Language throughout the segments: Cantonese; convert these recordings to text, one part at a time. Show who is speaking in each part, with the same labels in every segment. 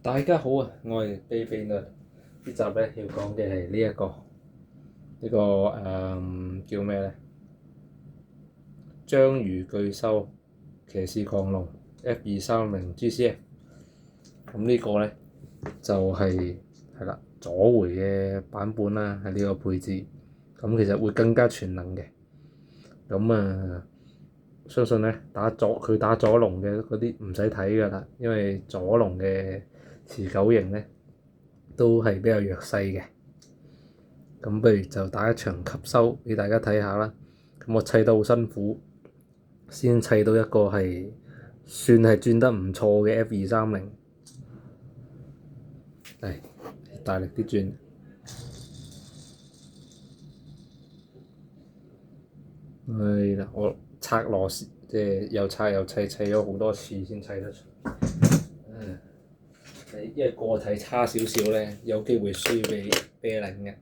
Speaker 1: 大家好啊，我係貝貝呢。呢集咧要講嘅係叫咩咧？章魚巨獸騎士狂龍 F230 GCF。咁呢個咧就係啦左回嘅版本啦，係呢個配置。咁其實會更加全能嘅。相信咧佢打左龍嘅嗰啲唔使睇㗎啦，因為左龍嘅持久型咧都係比較弱勢嘅。咁不如就打一場吸收俾大家睇下啦。咁我砌得好辛苦，先砌到一個算係轉得唔錯嘅 F230。嚟大力啲轉。係啦，我拆螺絲，即係又拆又砌，砌咗好多次先砌得出。因為個體差少少咧，有機會輸俾啤靈嘅。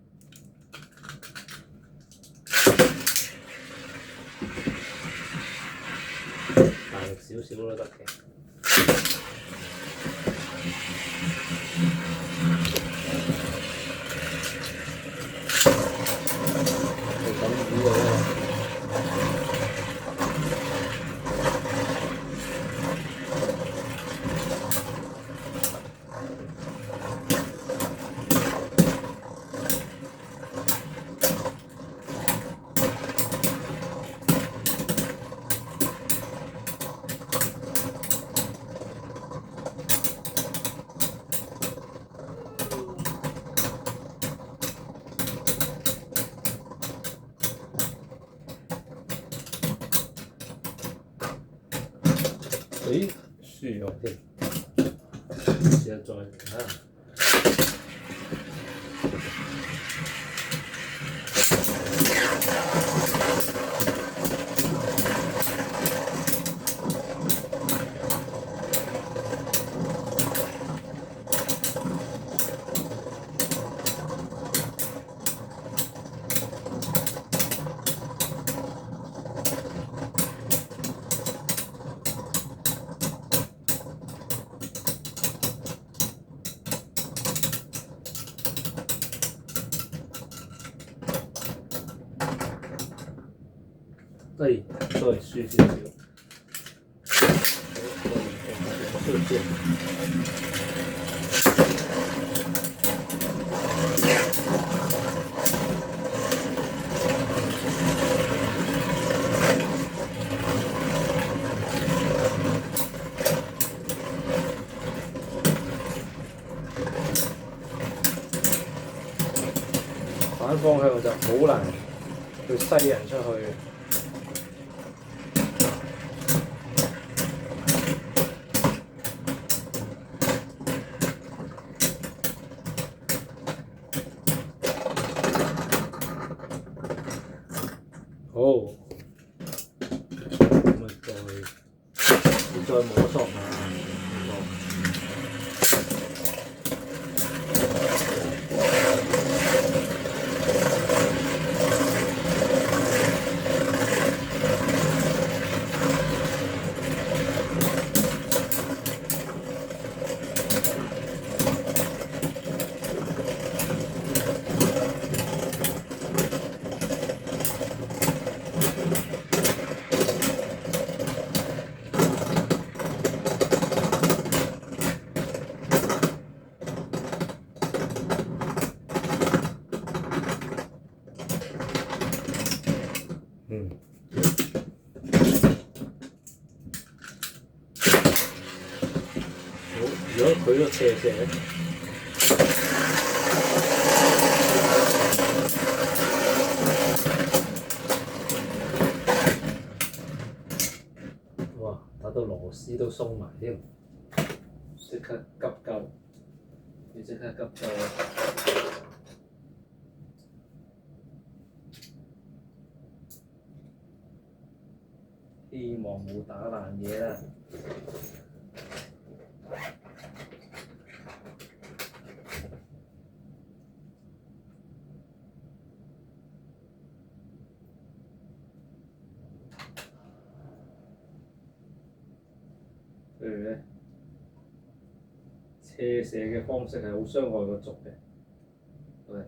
Speaker 1: 大力少少都得嘅。係咁煮嘅喎。誒，輸咗添，試下再嚟啦。都係輸少少。反方向就好難去篩人出去。好，咁咪再摸索下。好，如果佢都斜咧，哇！打到螺絲都鬆埋添，即刻急救，要即刻急救啦！希望冇打爛嘢啦。跟住咧，斜射嘅方式係好傷害個軸嘅，係。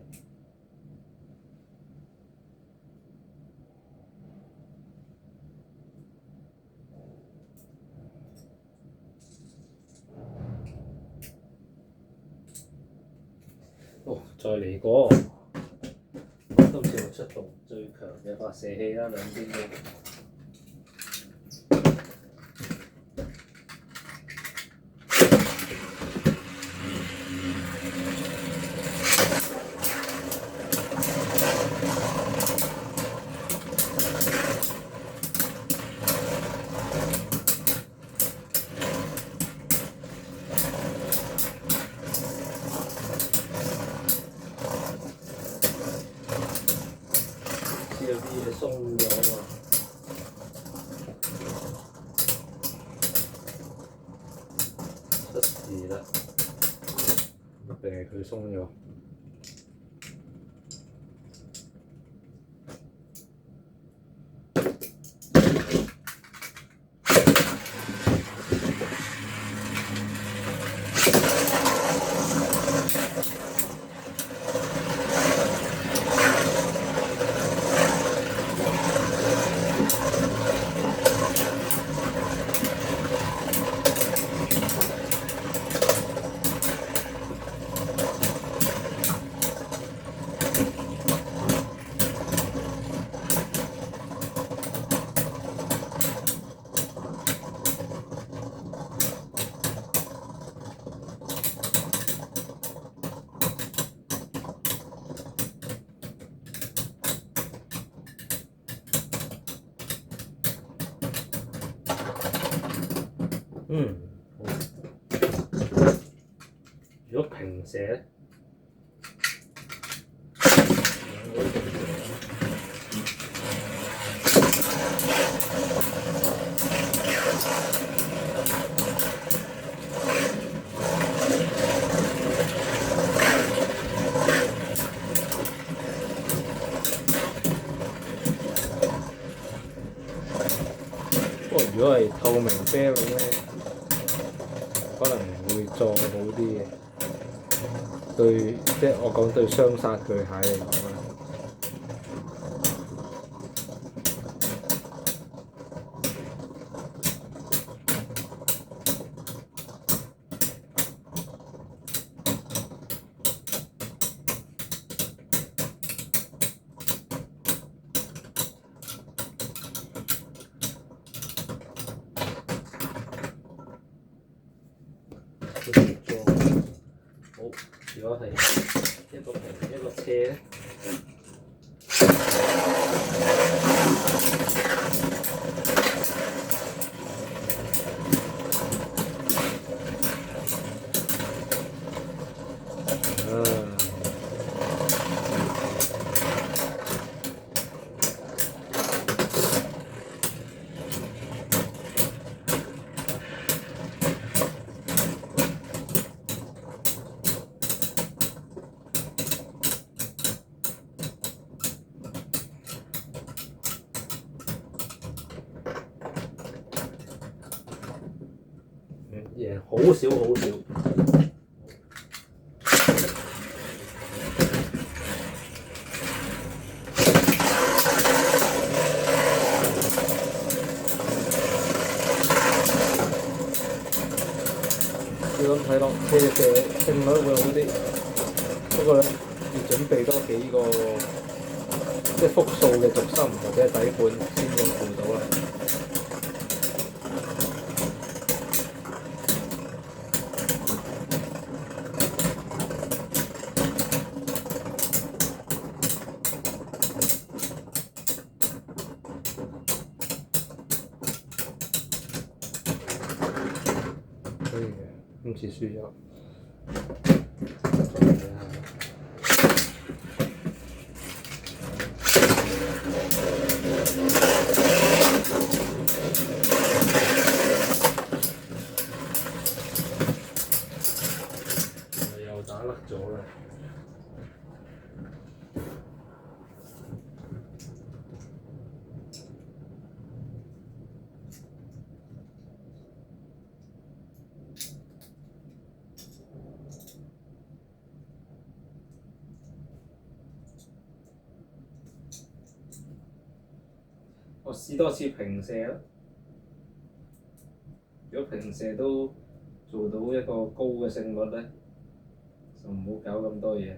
Speaker 1: 哦，再嚟過，今次會出動最強嘅發射器啦，兩邊都。有啲嘢鬆咗啊！出事啦！一定係佢鬆咗。好。如果平射咧？如果係透明啤咁咧，可能會再好啲嘅。即係我講對雙殺巨蟹嚟講啦。好，如果係一個平一個斜咧，贏好少好少。要咁睇落，車嘅勝率會好啲。不過咧，要準備多幾個即係複數嘅軸心或者底盤先應付到啦。可以嘅，今次輸咗。又打甩咗啦！試多次平射啦。如果平射都做到一個高嘅勝率咧，就唔好搞咁多嘢。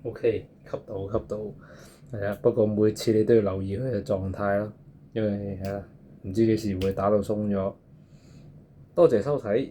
Speaker 1: OK，吸到，係啊。不過每次你都要留意佢嘅狀態咯，因為係啊，唔知幾時會打到鬆咗。多謝收睇。